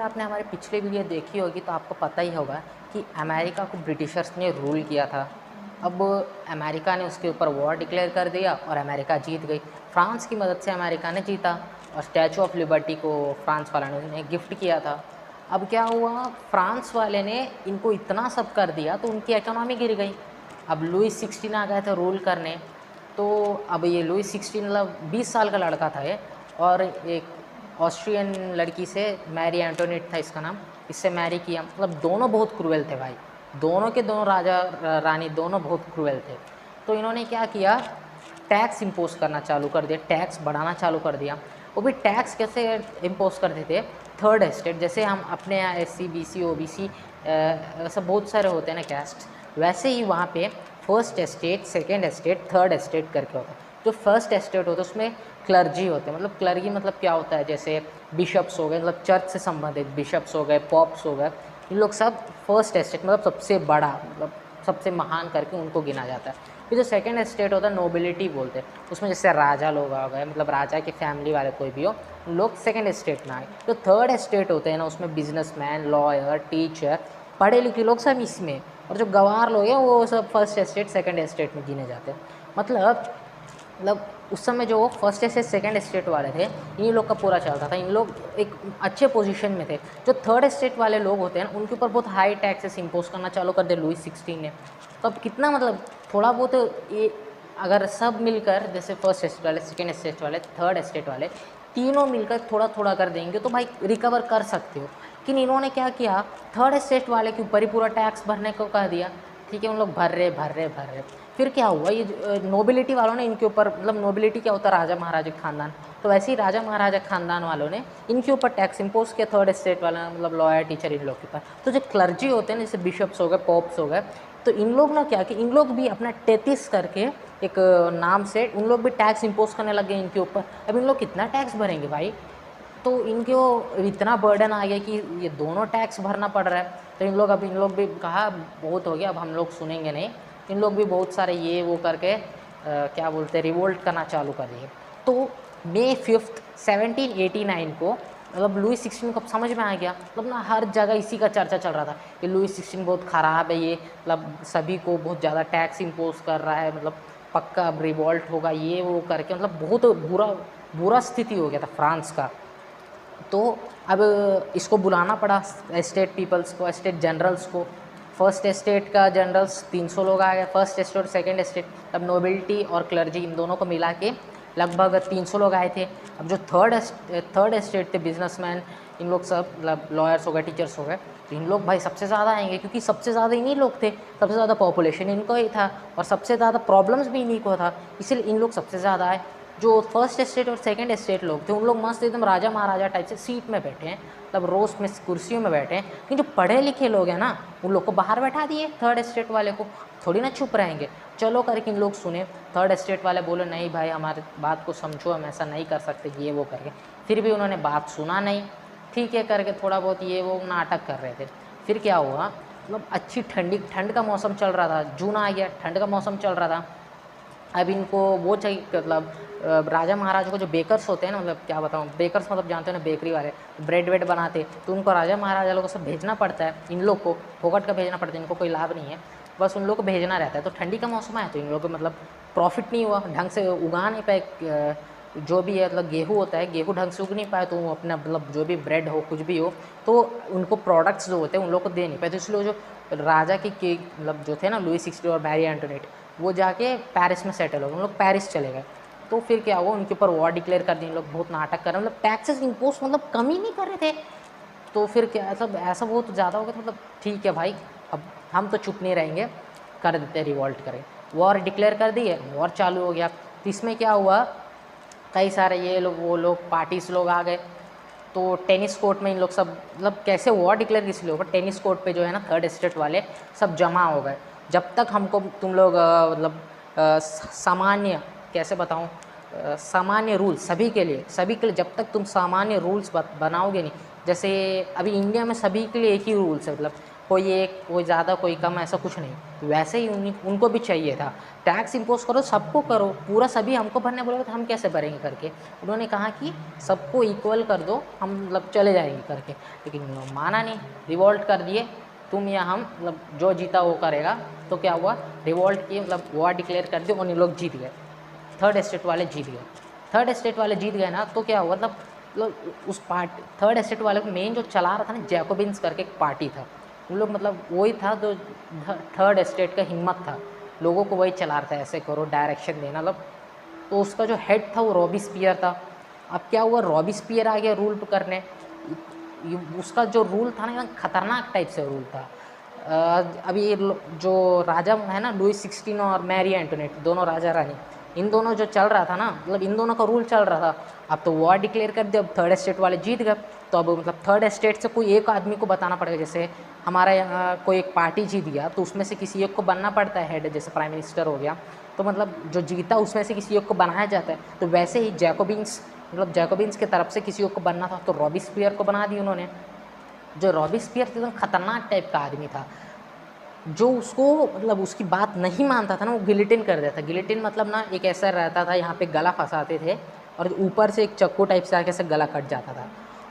आपने हमारे पिछले वीडियो देखी होगी तो आपको पता ही होगा कि अमेरिका को ब्रिटिशर्स ने रूल किया था। अब अमेरिका ने उसके ऊपर वॉर डिक्लेयर कर दिया और अमेरिका जीत गई। फ्रांस की मदद से अमेरिका ने जीता और स्टैचू ऑफ लिबर्टी को फ्रांस वालों ने गिफ्ट किया था। अब क्या हुआ, फ्रांस वाले ने इनको इतना सब कर दिया तो उनकी इकोनॉमी गिर गई। अब लुईस 16 आ गए थे रूल करने। तो अब ये लुईस 16 मतलब 20 साल का लड़का था ये, और एक ऑस्ट्रियन लड़की से, मैरी एंटोनेट था इसका नाम, इससे मैरी किया। मतलब दोनों बहुत क्रूएल थे भाई, दोनों के दोनों राजा रानी दोनों बहुत क्रूएल थे। तो इन्होंने क्या किया, टैक्स इम्पोज करना चालू कर दिया, टैक्स बढ़ाना चालू कर दिया। वो भी टैक्स कैसे इम्पोज करते थे, थर्ड एस्टेट, जैसे हम अपने यहाँ SC BC OBC ऐसा बहुत सारे होते हैं ना कैस्ट, वैसे ही वहाँ पे first estate, second estate, third estate करके होता है। जो फर्स्ट एस्टेट होता है उसमें क्लर्जी होते हैं। मतलब क्लर्जी मतलब क्या होता है, जैसे बिशप्स हो गए, मतलब चर्च से संबंधित बिशप्स हो गए, पॉप्स हो गए, इन लोग सब फर्स्ट एस्टेट मतलब सबसे बड़ा, मतलब सबसे महान करके उनको गिना जाता है। फिर जो सेकंड एस्टेट होता है नोबिलिटी बोलते हैं, उसमें जैसे राजा लोग आ गए, मतलब राजा की फैमिली वाले कोई भी हो, उन लोग सेकंड एस्टेट में आए। जो थर्ड एस्टेट होते हैं ना, उसमें बिजनेसमैन, लॉयर, टीचर, पढ़े लिखे लोग सब इसमें, और जो गंवार लोग हैं वो सब फर्स्ट एस्टेट सेकंड एस्टेट में गिने जाते हैं। मतलब उस समय जो फर्स्ट एस्टेट सेकंड एस्टेट वाले थे, इन लोग का पूरा चलता था, इन लोग एक अच्छे पोजीशन में थे। जो थर्ड एस्टेट वाले लोग होते हैं उनके ऊपर बहुत हाई टैक्सेस इंपोज करना चालू कर दे लुईस 16 ने। तो अब कितना, मतलब थोड़ा बहुत ये अगर सब मिलकर, जैसे फर्स्ट एस्टेट वाले, सेकेंड एस्टेट वाले, थर्ड एस्टेट वाले, तीनों मिलकर थोड़ा थोड़ा कर देंगे तो भाई रिकवर कर सकते हो। लेकिन इन्होंने क्या किया, थर्ड एस्टेट वाले के ऊपर ही पूरा टैक्स भरने को कह दिया। ठीक है, उन लोग भर रहे। फिर क्या हुआ, ये नोबिलिटी वालों ने इनके ऊपर, मतलब नोबिलिटी क्या होता है, राजा महाराजा खानदान, तो वैसे ही राजा महाराजा खानदान वालों ने इनके ऊपर टैक्स इंपोज किया, थर्ड एस्टेट वाला, मतलब लॉयर, टीचर, इन लोग के ऊपर। तो जो क्लर्जी होते हैं जैसे बिशप्स हो गए, पॉप्स हो गए, तो इन लोग ना क्या कि इन लोग भी अपना टेथिस करके एक नाम से उन लोग भी टैक्स इंपोज करने लगे इनके ऊपर। अब इन लोग कितना टैक्स भरेंगे भाई, तो इनको इतना बर्डन आ गया कि ये दोनों टैक्स भरना पड़ रहा है। तो इन लोग भी कहा बहुत हो गया, अब हम लोग सुनेंगे नहीं। इन लोग भी बहुत सारे ये वो करके क्या बोलते हैं, रिवोल्ट करना चालू कर दिए। तो May 5, 1789 को, मतलब लुईस 16 को समझ में आ गया, मतलब ना हर जगह इसी का चर्चा चल रहा था कि लुईस 16 बहुत ख़राब है, ये मतलब सभी को बहुत ज़्यादा टैक्स इम्पोज कर रहा है, मतलब पक्का अब रिवॉल्ट होगा ये वो करके, मतलब बहुत बुरा स्थिति हो गया था फ्रांस का। तो अब इसको बुलाना पड़ा एस्टेट पीपल्स को, एस्टेट जनरल्स को। फर्स्ट एस्टेट का जनरल्स 300 लोग आ गए, फर्स्ट एस्टेट और सेकेंड एस्टेट, तब नोबिलिटी और क्लर्जी इन दोनों को मिला के लगभग 300 लोग आए थे। अब जो थर्ड एस्टेट थे, बिजनेसमैन, इन लोग सब, मतलब लॉयर्स हो गए, टीचर्स हो गए, तो इन लोग भाई सबसे ज़्यादा आएंगे क्योंकि सबसे ज़्यादा इन्हीं लोग थे, सबसे ज़्यादा पॉपुलेशन इनको ही था और सबसे ज़्यादा प्रॉब्लम्स भी इन्हीं को था, इसलिए इन लोग सबसे ज़्यादा आए। जो फर्स्ट एस्टेट और सेकंड एस्टेट लोग थे उन लोग मस्त एकदम राजा महाराजा टाइप से सीट में बैठे हैं, मतलब रोस्ट में कुर्सियों में बैठे हैं। लेकिन जो पढ़े लिखे लोग हैं ना, उन लोग को बाहर बैठा दिए, थर्ड एस्टेट वाले को थोड़ी ना चुप रहेंगे, चलो करके इन लोग सुने। थर्ड एस्टेट वाले बोले नहीं भाई हमारे बात को समझो, हम ऐसा नहीं कर सकते, ये वो करके। फिर भी उन्होंने बात सुना नहीं, ठीक है करके थोड़ा बहुत ये वो नाटक कर रहे थे। फिर क्या हुआ, मतलब अच्छी ठंड का मौसम चल रहा था, जून आ गया, ठंड का मौसम चल रहा था। अब इनको वो चाहिए, मतलब राजा महाराजा को जो बेकर्स होते हैं ना, मतलब क्या बताऊँ, बेकर्स मतलब जानते हो ना, बेकरी वाले ब्रेड वेड बनाते, तो उनको राजा महाराजा लोगों को सब भेजना पड़ता है, इन लोग को फोकट का भेजना पड़ता है, इनको कोई लाभ नहीं है, बस उन लोग को भेजना रहता है। तो ठंडी का मौसम आया तो इन लोग को मतलब प्रॉफिट नहीं हुआ, ढंग से उगा नहीं पाए, जो भी है मतलब गेहूँ होता है, गेहूँ ढंग से उग नहीं पाए, तो वो अपना मतलब जो भी ब्रेड हो कुछ भी हो, तो उनको प्रोडक्ट्स जो होते हैं उन लोग को दे नहीं पाए। तो इसलिए जो राजा के मतलब जो थे ना, लुईस 16 और मैरी एंटोनेट, वो जाके पेरिस में सेटल हो गए, उन लोग पेरिस चले गए। तो फिर क्या हुआ, उनके ऊपर वॉर डिक्लेयर कर दी, इन लोग बहुत नाटक कर रहे, मतलब टैक्सेस इम्पोज मतलब कम ही नहीं कर रहे थे। तो फिर क्या, मतलब ऐसा बहुत ज़्यादा हो गया, मतलब ठीक है भाई अब हम तो चुप नहीं रहेंगे, कर देते, रिवॉल्ट करें। वॉर डिक्लेयर कर दिए, वॉर चालू हो गया। तो इसमें क्या हुआ, कई सारे ये लोग वो लोग पार्टीज लोग आ गए। तो टेनिस कोर्ट में इन लोग सब, मतलब कैसे वॉर डिक्लेयर किस लिए होगा, टेनिस कोर्ट पे जो है ना थर्ड एस्टेट वाले सब जमा हो गए। जब तक हमको तुम लोग मतलब सामान्य, कैसे बताऊँ, सामान्य रूल सभी के लिए जब तक तुम सामान्य रूल्स बनाओगे नहीं, जैसे अभी इंडिया में सभी के लिए एक ही रूल्स है, मतलब कोई एक कोई ज़्यादा कोई कम ऐसा कुछ नहीं, वैसे ही उनको भी चाहिए था, टैक्स इम्पोज करो, सबको करो, पूरा सभी हमको भरने बोलोगे तो हम कैसे भरेंगे करके। उन्होंने कहा कि सबको इक्वल कर दो, हम मतलब चले जाएंगे करके, लेकिन उन्होंने माना नहीं, रिवॉल्ट कर दिए, तुम या हम, मतलब जो जीता वो करेगा। तो क्या हुआ, रिवॉल्ट किए, मतलब वॉर डिक्लेयर कर दिया और इन लोग जीत गए, थर्ड एस्टेट वाले जीत गए। थर्ड एस्टेट वाले जीत गए ना, तो क्या हुआ, मतलब उस पार्टी थर्ड एस्टेट वाले को मेन जो चला रहा था ना, जैकोबिन्स करके एक पार्टी था, उन लोग मतलब वही था जो थर्ड एस्टेट का हिम्मत था, लोगों को वही चला रहा था, ऐसे करो, डायरेक्शन देना, मतलब तो उसका जो हेड था वो रॉबिस्पियर था। अब क्या हुआ, रॉबिस्पियर आ गया रूल करने, उसका जो रूल था ना एकदम खतरनाक टाइप से रूल था। अभी जो राजा है ना, लुई 16 और मैरी एंटोनेट, दोनों राजा रानी, इन दोनों जो चल रहा था ना, मतलब इन दोनों का रूल चल रहा था। अब तो वॉर डिक्लेयर कर दिया, अब थर्ड एस्टेट वाले जीत गए, तो अब मतलब थर्ड एस्टेट से कोई एक आदमी को बताना पड़ेगा। जैसे हमारा यहाँ कोई एक पार्टी जीत गया तो उसमें से किसी एक को बनना पड़ता है हेड, जैसे प्राइम मिनिस्टर हो गया, तो मतलब जो जीता उसमें से किसी एक को बनाया जाता है। तो वैसे ही जैकोबिन्स, मतलब जैकोबिन्स की तरफ से किसी एक को बनना था, तो रॉबिस्पियर को बना दी उन्होंने। जो रॉबिस्पियर एकदम खतरनाक टाइप का आदमी था, जो उसको मतलब उसकी बात नहीं मानता था ना, वो गिलिटिन कर देता। गिलिटिन मतलब ना एक ऐसा रहता था, यहाँ पे गला फंसाते थे और ऊपर से एक चक्कू टाइप से आके से गला कट जाता था।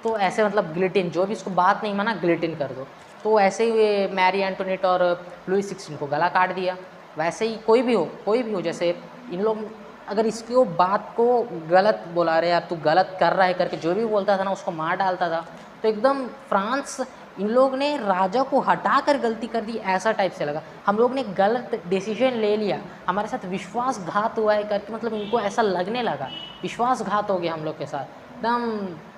तो ऐसे मतलब गिलिटिन, जो भी उसको बात नहीं माना गिलिटिन कर दो। तो ऐसे ही मैरी एंटोनेट और लुई 16 को गला काट दिया। वैसे ही कोई भी हो, जैसे इन लोग अगर इसकी वो बात को गलत बोला रहे, यार तू गलत कर रहा है करके जो भी बोलता था ना, उसको मार डालता था। तो एकदम फ्रांस, इन लोग ने राजा को हटा कर गलती कर दी, ऐसा टाइप से लगा। हम लोग ने गलत डिसीजन ले लिया, हमारे साथ विश्वासघात हुआ है करके, मतलब इनको ऐसा लगने लगा, विश्वासघात हो गया हम लोग के साथ, एकदम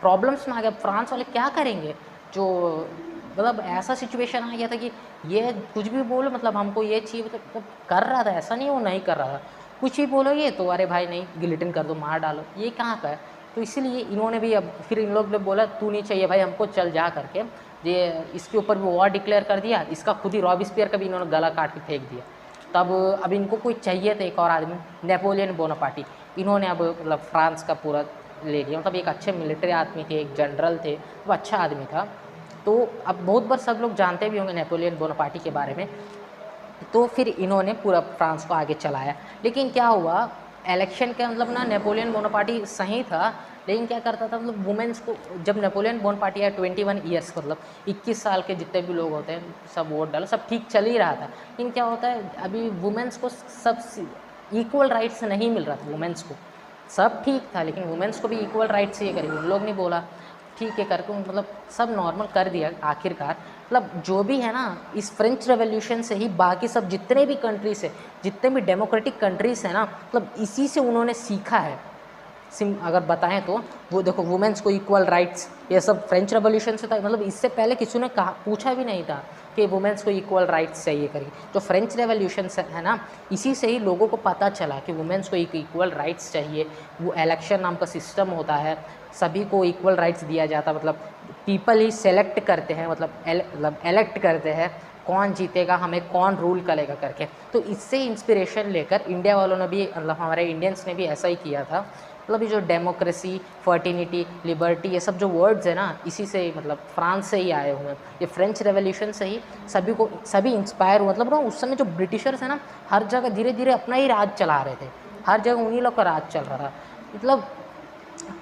प्रॉब्लम्स में आ गया। फ्रांस वाले क्या करेंगे, जो मतलब ऐसा सिचुएशन आ गया था कि ये कुछ भी बोलो, मतलब हमको ये चाहिए, मतलब कर रहा था, ऐसा नहीं वो नहीं कर रहा था, कुछ भी बोलो ये तो अरे भाई नहीं, गिलिटिन कर दो, मार डालो, ये कहाँ का है। तो इसीलिए इन्होंने भी, अब फिर इन लोग ने बोला तू नहीं चाहिए भाई हमको, चल जा करके ये इसके ऊपर भी वॉर डिक्लेयर कर दिया। इसका खुद ही रॉबिस्पियर का भी इन्होंने गला काट के फेंक दिया। तब अब इनको कोई चाहिए था एक और आदमी, नेपोलियन बोनापार्टी, इन्होंने अब मतलब फ्रांस का पूरा ले लिया। मतलब एक अच्छे मिलिट्री आदमी थे, एक जनरल थे, वो अच्छा आदमी था। तो अब बहुत बार सब लोग जानते भी होंगे नेपोलियन बोनापार्टी के बारे में। तो फिर इन्होंने पूरा फ्रांस को आगे चलाया। लेकिन क्या हुआ, इलेक्शन का मतलब ना नेपोलियन बोनापार्टी सही था, लेकिन क्या करता था, मतलब वुमेंस को, जब नेपोलियन बोनापार्टी आया 21 ईयर्स, मतलब 21 साल के जितने भी लोग होते हैं सब वोट डालो, सब ठीक चल ही रहा था। लेकिन क्या होता है, अभी वुमेंस को सब इक्वल राइट्स नहीं मिल रहा था। वुमेंस को सब ठीक था, लेकिन वुमेंस को भी इक्वल राइट्स ये करेंगे, उन लोग नहीं बोला ठीक है करके, मतलब सब नॉर्मल कर दिया आखिरकार। मतलब जो भी है ना, इस फ्रेंच रेवोल्यूशन से ही बाकी सब जितने भी कंट्रीज है, जितने भी डेमोक्रेटिक कंट्रीज है ना, मतलब इसी से उन्होंने सीखा है। अगर बताएं तो वो देखो, वुमेन्स को इक्वल राइट्स, ये सब फ्रेंच रेवोल्यूशन से था। मतलब इससे पहले किसी ने कहा, पूछा भी नहीं था कि वुमेन्स को इक्वल राइट्स चाहिए करके। जो फ्रेंच रेवोल्यूशन है ना, इसी से ही लोगों को पता चला कि वुमेन्स को एक इक्वल राइट्स चाहिए। वो इलेक्शन नाम का सिस्टम होता है, सभी को इक्वल राइट्स दिया जाता, मतलब पीपल ही सेलेक्ट करते हैं, मतलब एलेक्ट करते हैं कौन जीतेगा, हमें कौन रूल करेगा करके। तो इससे इंस्पिरेशन लेकर इंडिया वालों ने भी, मतलब हमारे इंडियंस ने भी ऐसा ही किया था। मतलब ये जो डेमोक्रेसी, फर्टिनिटी, लिबर्टी, ये सब जो वर्ड्स है ना, इसी से ही, मतलब फ्रांस से ही आए हुए हैं। ये फ्रेंच रेवोल्यूशन से ही सभी इंस्पायर हुए। मतलब ना उस समय जो ब्रिटिशर्स है ना, हर जगह धीरे धीरे अपना ही राज चला रहे थे, हर जगह उन्हीं लोग का राज चल रहा था। मतलब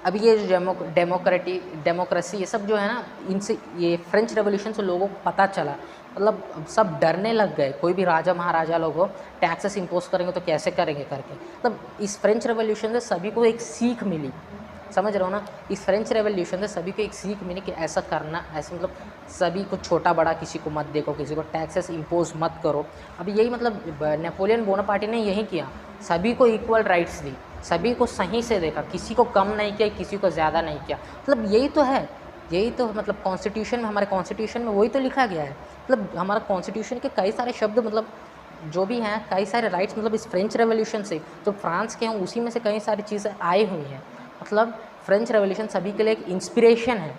अभी ये जो डेमोक्रेसी, ये सब जो है ना, इनसे, ये फ्रेंच रेवोल्यूशन से लोगों को पता चला। मतलब सब डरने लग गए, कोई भी राजा महाराजा लोग हो, टैक्सेस इम्पोज करेंगे तो कैसे करेंगे करके। मतलब इस फ्रेंच रेवोल्यूशन से सभी को एक सीख मिली, समझ रहे हो ना, इस फ्रेंच रेवोल्यूशन से सभी को एक सीख मिली कि ऐसा करना, ऐसे मतलब सभी को छोटा बड़ा किसी को मत देखो, किसी को टैक्सेस इम्पोज मत करो। अब यही मतलब नेपोलियन बोनापार्टी ने यही किया, सभी को इक्वल राइट्स दी, सभी को सही से देखा, किसी को कम नहीं किया, किसी को ज़्यादा नहीं किया। मतलब यही तो है, यही तो मतलब कॉन्स्टिट्यूशन में, हमारे कॉन्स्टिट्यूशन में वही तो लिखा गया है। मतलब हमारा कॉन्स्टिट्यूशन के कई सारे शब्द, मतलब जो भी हैं, कई सारे राइट्स, मतलब इस फ्रेंच रेवोल्यूशन से, जो फ्रांस के हैं उसी में से कई सारी चीज़ें आई हुई हैं। मतलब फ्रेंच रेवोल्यूशन सभी के लिए एक इंस्पिरेशन है।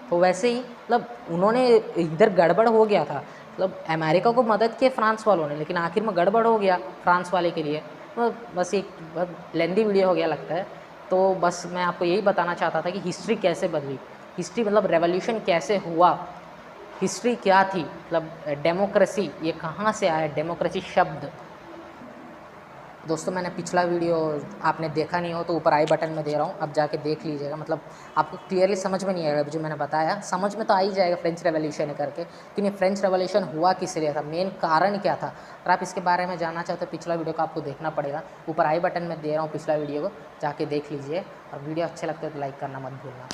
तो वैसे ही मतलब उन्होंने, इधर गड़बड़ हो गया था, मतलब अमेरिका को मदद की फ्रांस वालों ने, लेकिन आखिर में गड़बड़ हो गया फ्रांस वाले के लिए। तो बस एक बहुत लेंदी वीडियो हो गया लगता है। तो बस मैं आपको यही बताना चाहता था कि हिस्ट्री कैसे बदली, हिस्ट्री मतलब रेवोल्यूशन कैसे हुआ, हिस्ट्री क्या थी, मतलब डेमोक्रेसी ये कहाँ से आया, डेमोक्रेसी शब्द। दोस्तों मैंने पिछला वीडियो आपने देखा नहीं हो तो ऊपर आई बटन में दे रहा हूँ, अब जाके देख लीजिएगा। मतलब आपको क्लियरली समझ में नहीं आएगा जो मैंने बताया, समझ में तो आ ही जाएगा फ्रेंच रेवोल्यूशन करके, कि ये फ्रेंच रेवोल्यूशन हुआ किस लिए था, मेन कारण क्या था। अगर आप इसके बारे में जानना चाहते हो पिछला वीडियो को आपको देखना पड़ेगा, ऊपर आई बटन में दे रहा हूँ पिछला वीडियो को, जाके देख लीजिए। और वीडियो अच्छे लगते हो तो लाइक करना मत भूलना।